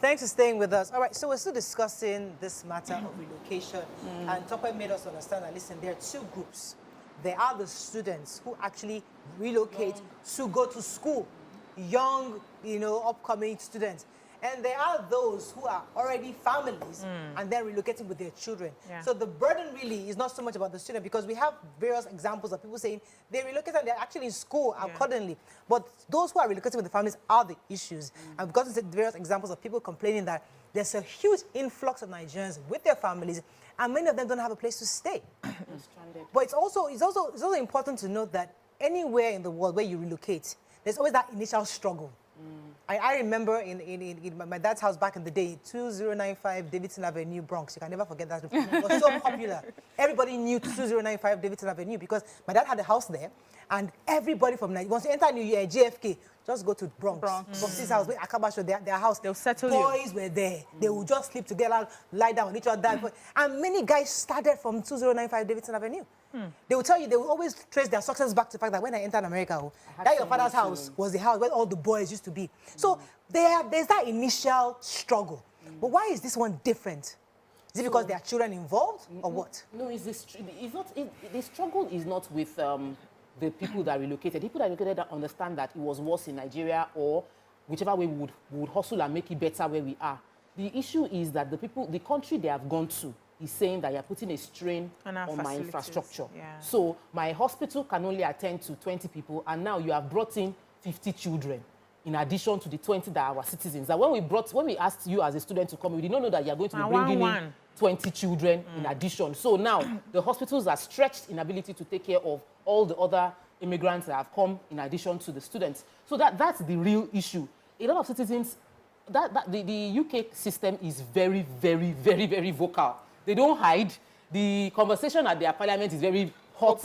Thanks for staying with us. All right, so we're still discussing this matter of relocation. And Topper made us understand that, listen, there are two groups. There are the students who actually relocate to go to school, young, upcoming students. And there are those who are already families and then relocating with their children. Yeah. So the burden really is not so much about the student, because we have various examples of people saying they relocate and they're actually in school accordingly. But those who are relocating with the families are the issues. And we've gotten various examples of people complaining that there's a huge influx of Nigerians with their families, and many of them don't have a place to stay. But it's also important to note that anywhere in the world where you relocate, there's always that initial struggle. I remember in my dad's house back in the day, 2095 Davidson Avenue, Bronx. You can never forget that. It was so popular. Everybody knew 2095 Davidson Avenue because my dad had a house there, and everybody from Nigeria, once you enter New Year, JFK, just go to Bronx. Bronx's house, Akabasho, their house. They'll settle you. Boys were there. They would just sleep together, lie down on each other. And many guys started from 2095 Davidson Avenue. They will tell you, they will always trace their success back to the fact that when I entered America, that your father's house was the house where all the boys used to be. So there's that initial struggle. But why is this one different? Is it because there are children involved, or what? No, the struggle is not with the people that relocated. People that relocated that understand that it was worse in Nigeria, or whichever way we would hustle and make it better where we are. The issue is that the country they have gone to is saying that you're putting a strain on my infrastructure. Yeah. So my hospital can only attend to 20 people, and now you have brought in 50 children in addition to the 20 that are our citizens. That when we asked you as a student to come, we did not know that you're going to be bringing in 20 children in addition. So now the hospitals are stretched in ability to take care of all the other immigrants that have come in addition to the students. So that's the real issue. A lot of citizens, the UK system is very, very, very, very vocal. They don't hide. The conversation at their parliament is very hot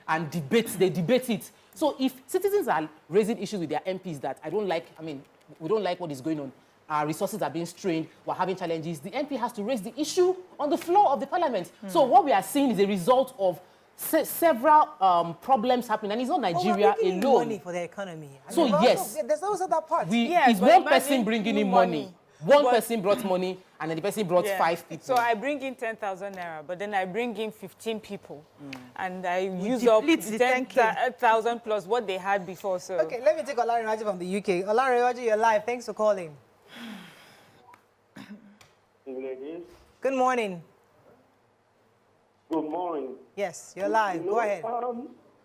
and they debate it. So if citizens are raising issues with their MPs that we don't like what is going on, our resources are being strained, we're having challenges, the MP has to raise the issue on the floor of the parliament. So what we are seeing is a result of several problems happening, and it's not Nigeria alone. Money for the economy. So yes, there's also that part. It's one person bringing in money. One person brought money, and then the person brought 5 people. So I bring in 10,000 naira, but then I bring in 15 people, and I use up 10,000 plus what they had before. So okay, let me take Olariwaju from the UK. Olariwaju, you're live. Thanks for calling. Good morning. Good morning. Yes, you're live. Go ahead.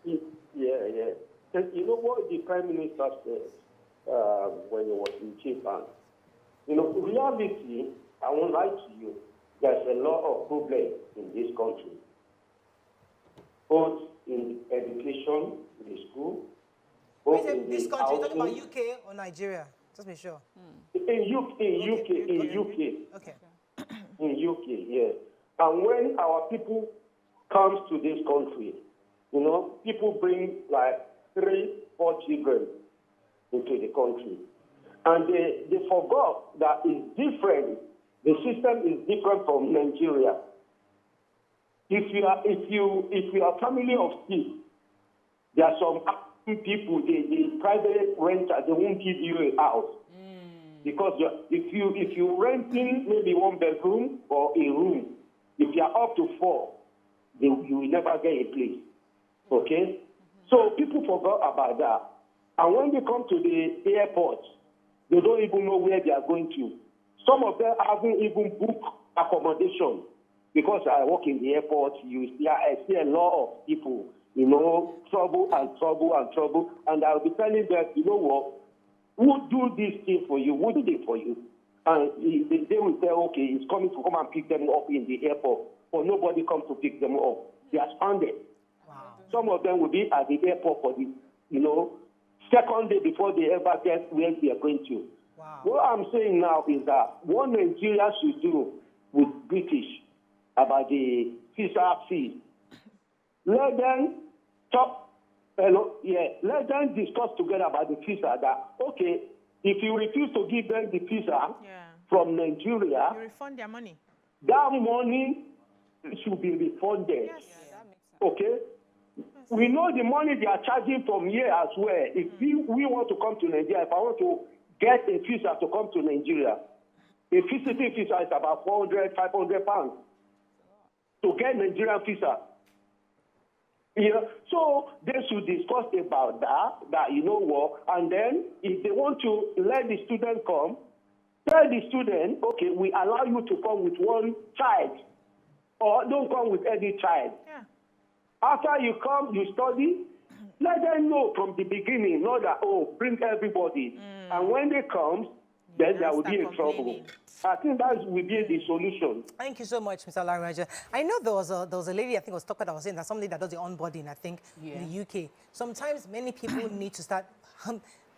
Yeah. You know what the Prime Minister said when he was in Japan? Reality, I won't lie to you, there's a lot of problems in this country. Both in education, in the school, both in this country, housing. talking about UK or Nigeria? Just be sure. In UK. Okay. In UK, yes. And when our people comes to this country, people bring like 3-4 children into the country. And they forgot that it's different. The system is different from Nigeria. If you are a family of 6, there are some people, the private renter, they won't give you a house. Because if you renting maybe 1 bedroom or a room, if you are up to 4, you will never get a place. Okay? So people forgot about that. And when they come to the airport, they don't even know where they are going to. Some of them haven't even booked accommodation. Because I work in the airport, I see a lot of people, trouble. And I'll be telling them, you know what, who do this thing for you? Who did it for you? And they will say, okay, he's coming to come and pick them up in the airport. But nobody comes to pick them up. They are stranded. Wow. Some of them will be at the airport for the, second day before they ever get where they are going to. Wow. What I'm saying now is that what Nigeria should do with British about the visa fees, let them talk, let them discuss together about the visa that, okay, if you refuse to give them the visa from Nigeria, you refund their money. That money should be refunded. Yes. Yeah, that makes sense. Okay? We know the money they are charging from here as well. If we want to come to Nigeria, if I want to get a visa to come to Nigeria, A visiting visa is about 400, 500 pounds to get Nigerian visa. Yeah, so they should discuss about that you know what, and then if they want to let the student come, tell the student, okay, we allow you to come with one child, or don't come with any child. Yeah. After you come, you study, let them know from the beginning, not that, oh, bring everybody. And when they come, then there will be a trouble. I think that will be the solution. Thank you so much, Mr. Laranja. I know there was a lady, I think was talking about saying that somebody that does the onboarding, I think, in the UK. Sometimes many people need to start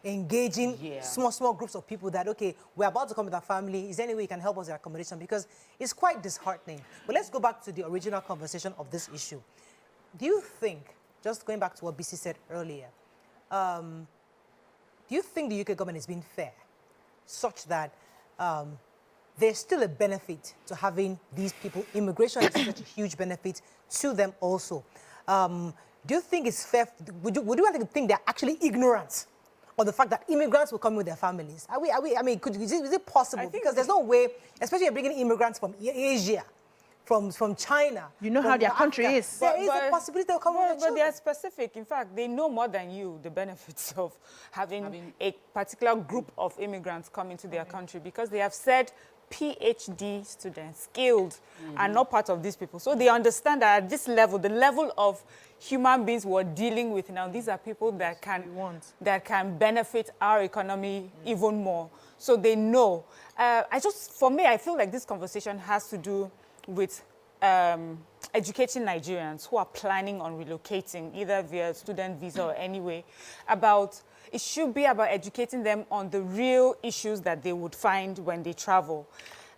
engaging small groups of people that, okay, we're about to come with our family. Is there any way you can help us with accommodation? Because it's quite disheartening. But let's go back to the original conversation of this issue. Do you think, just going back to what BC said earlier, do you think the UK government is being fair, such that there's still a benefit to having these people? Immigration is such a huge benefit to them also. Do you think it's fair? Would you think they're actually ignorant of the fact that immigrants will come with their families? I mean, is it possible? Because there's no way, especially you're bringing immigrants from Asia, from China. You know how their country is. There is a possibility they'll come with their But they children. are specific. In fact, they know more than you the benefits of having a particular group of immigrants come into their country, because they have said PhD students, skilled, are not part of these people. So they understand that at this level, the level of human beings we're dealing with now, these are people that can benefit our economy even more. So they know. For me, I feel like this conversation has to do with educating Nigerians who are planning on relocating, either via student visa or any way, it should be about educating them on the real issues that they would find when they travel.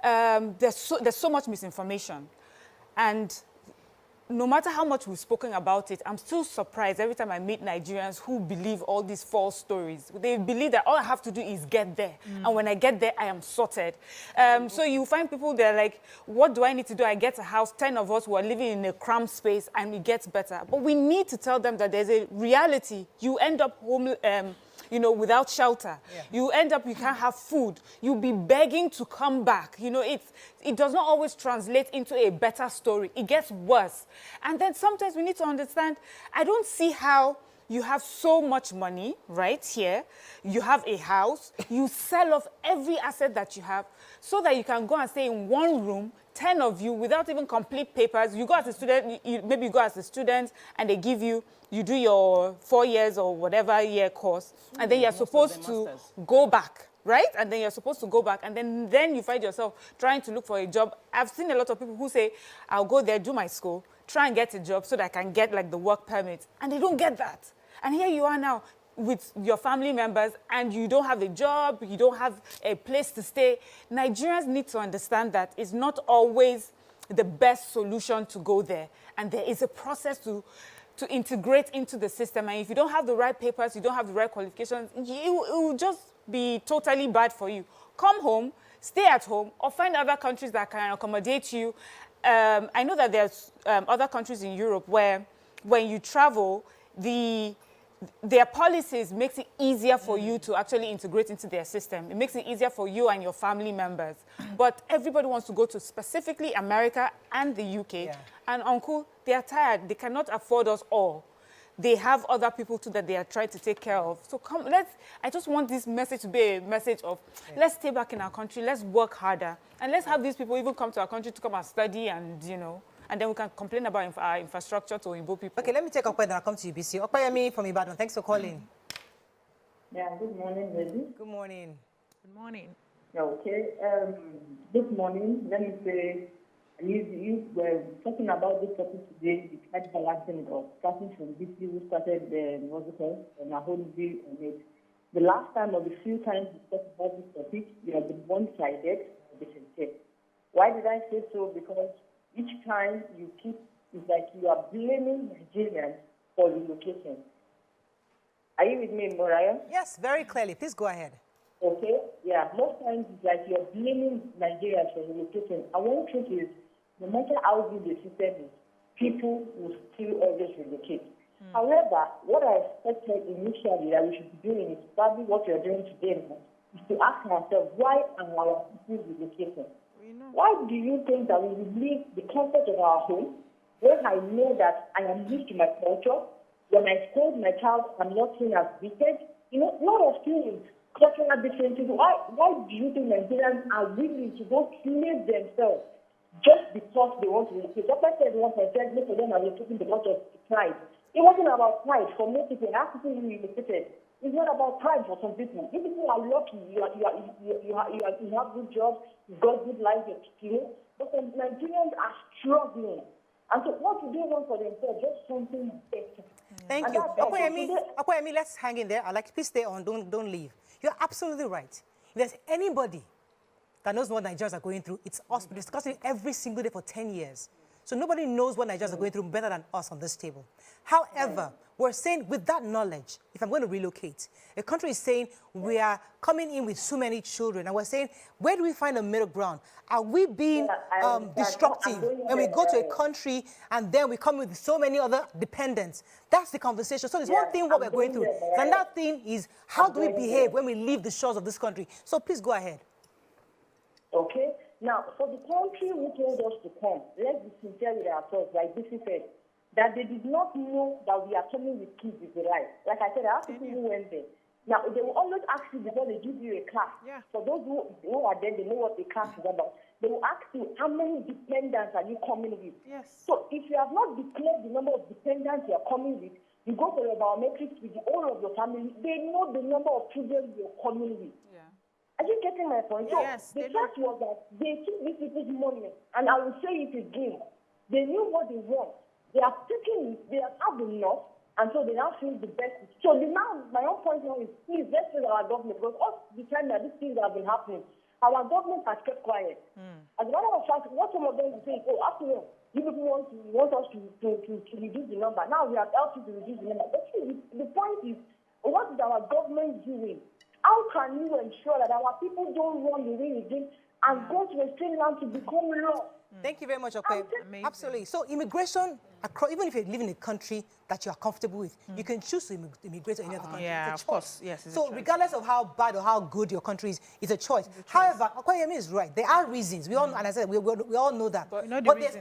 There's so much misinformation. And no matter how much we've spoken about it, I'm still surprised every time I meet Nigerians who believe all these false stories. They believe that all I have to do is get there. And when I get there, I am sorted. So you find people, they're like, what do I need to do? I get a house, 10 of us who are living in a cramped space, and it gets better. But we need to tell them that there's a reality. You end up home, without shelter. You end up, you can't have food. You'll be begging to come back. It does not always translate into a better story. It gets worse. And then sometimes we need to understand, I don't see how you have so much money right here. You have a house. You sell off every asset that you have so that you can go and stay in one room, 10 of you, without even complete papers. You go as a student, maybe you go as a student, and they give you do your 4 years or whatever year course, and then you're supposed to go back, right? And then you're supposed to go back, and then you find yourself trying to look for a job. I've seen a lot of people who say, I'll go there, do my school, try and get a job so that I can get like the work permit, and they don't get that. And here you are now with your family members, and you don't have a job, you don't have a place to stay. Nigerians need to understand that it's not always the best solution to go there, and there is a process to integrate into the system. And if you don't have the right papers, you don't have the right qualifications, it will just be totally bad for you. Come home, stay at home, or find other countries that can accommodate you. I know that there's other countries in Europe where when you travel, their policies makes it easier for you to actually integrate into their system. It makes it easier for you and your family members. But everybody wants to go to specifically America and the UK. And uncle, they are tired. They cannot afford us all. They have other people too that they are trying to take care of. So I just want this message to be a message of, let's stay back in our country, let's work harder, and let's have these people even come to our country to come and study, and and then we can complain about our infrastructure to Igbo people. Okay, let me take Okpe, then I'll come to you, BC. Okpeyemi from Ibadan, thanks for calling. Yeah, good morning, lady. Good morning. Good morning. Yeah, okay. This morning, let me say, you were talking about this topic today, the quite balancing of starting from BC, who started what's it called, and a whole view on it. The last time or the few times we talked about this topic, you have been one-sided or different. Why did I say so? Because each time it's like you are blaming Nigerians for relocation. Are you with me, Mariah? Yes, very clearly. Please go ahead. Okay, yeah. Most times it's like you're blaming Nigerians for relocation. And one truth is, no matter how good the system is, people will still always relocate. However, what I expected initially that we should be doing is probably what you're doing today, is to ask ourselves, why are our people relocating? Why do you think that we will leave the comfort of our home when I know that I am used to my culture? When I scold my child, I'm not seen as wicked. You know, a lot of things, cultural differences. Why do you think Nigerians are willing to go slave themselves just because they want to relocate? What I said once, I said most of them are relocating because of pride. It wasn't about pride for most people. And people who relocated. It's not about pride for some people. These people are lucky. You have good jobs, you got good life, you know. But some Nigerians are struggling. And so what do they want for themselves? Just something better. Thank you. Akoyemi, let's hang in there. Please stay on. Don't leave. You're absolutely right. If there's anybody that knows what Nigerians are going through, it's us. We're discussing it every single day for 10 years. So nobody knows what Nigerians are going through better than us on this table. However, we're saying with that knowledge, if I'm going to relocate, a country is saying we are coming in with so many children, and we're saying, where do we find a middle ground? Are we being destructive when we go to a country and then we come with so many other dependents? That's the conversation. So there's one thing what we're going through. Another thing is, how do we behave when we leave the shores of this country? So please go ahead. Okay. Now, for the country who told us to come, let's be sincere with ourselves, like this said, that they did not know that we are coming with kids with the life. Like I said, I have people who went there. Now, they will always ask you before they give you a class. Yeah. For those who are there, they know what the class is about. They will ask you, how many dependents are you coming with? Yes. So if you have not declared the number of dependents you are coming with, you go for your biometrics with the whole of your family, they know the number of children you're coming with. Yeah. Are you getting my point? Yes. So the fact was that they took these people's money, and I will say it again. They knew what they want. They are taking it, they have had enough, and so they now feel the best. So my own point now is, please, let's tell our government, because all the time that these things have been happening, our government has kept quiet. As a matter of fact, what some of them will say, oh, after all, you people want us to reduce the number. Now we have helped you to reduce the number. But see, the point is, what is our government doing? How can you ensure that our people don't run the way we did and go to a strange land to become law? Thank you very much, okay. Absolutely. So immigration, even if you live in a country that you are comfortable with, you can choose to immigrate to any other country. Yeah, of course. Yes. So regardless of how bad or how good your country is, it's a choice. However, Akoyemi is right. There are reasons. We all, and I said we all know that. But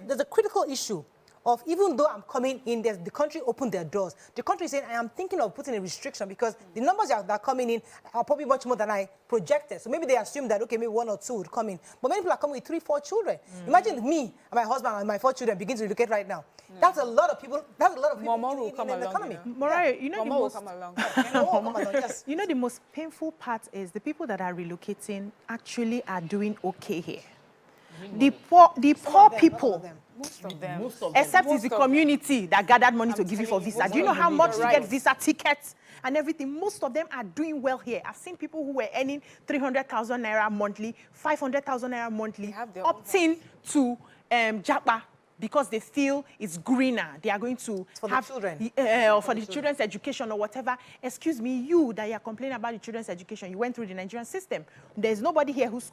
there's a critical issue of, even though I'm coming in, the country opened their doors. The country is saying, I am thinking of putting a restriction because the numbers that are coming in are probably much more than I projected. So maybe they assume that, okay, maybe 1 or 2 would come in. But many people are coming with 3, 4 children. Imagine me and my husband and my 4 children begin to relocate right now. That's a lot of people. That's a lot of people in the economy. Mariah, you know the most painful part is the people that are relocating actually are doing okay here. The poor people. Most of them. Except it's the community that gathered money to give you for visa. Do you know how much you get visa tickets and everything? Most of them are doing well here. I've seen people who were earning 300,000 naira monthly, 500,000 naira monthly, opting to Japa because they feel it's greener. They are going to have for the children's education or whatever. Excuse me, you that you are complaining about the children's education, you went through the Nigerian system. There's nobody here who's,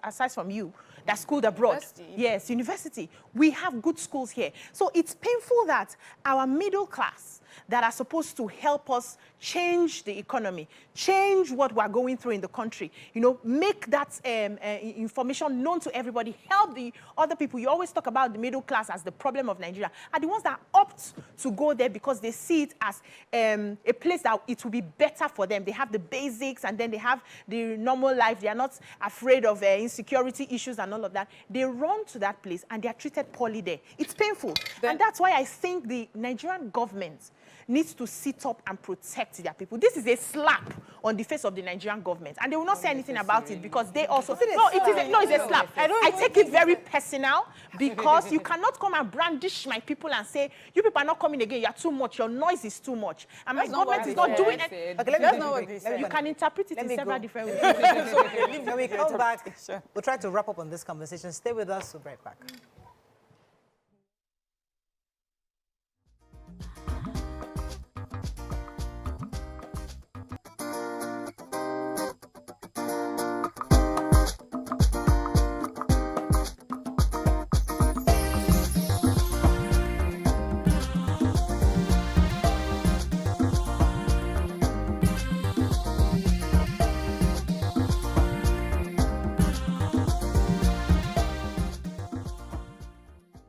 aside from you, that's schooled abroad. University. Yes, university. We have good schools here. So it's painful that our middle class that are supposed to help us change the economy, change what we're going through in the country, you know, make that information known to everybody, help the other people. You always talk about the middle class as the problem of Nigeria, are the ones that opt to go there because they see it as a place that it will be better for them. They have the basics and then they have the normal life. They are not afraid of insecurity issues and all of that. They run to that place and they are treated poorly there. It's painful. And that's why I think the Nigerian government needs to sit up and protect their people. This is a slap on the face of the Nigerian government. And they will not say anything about it because they also... it's a slap. I take it very personal because you cannot come and brandish my people and say, you people are not coming again, you are too much, your noise is too much. And my government is not doing it. Okay, you can interpret it in several different ways. When we come back, we'll try to wrap up on this conversation. Stay with us, we'll be right back.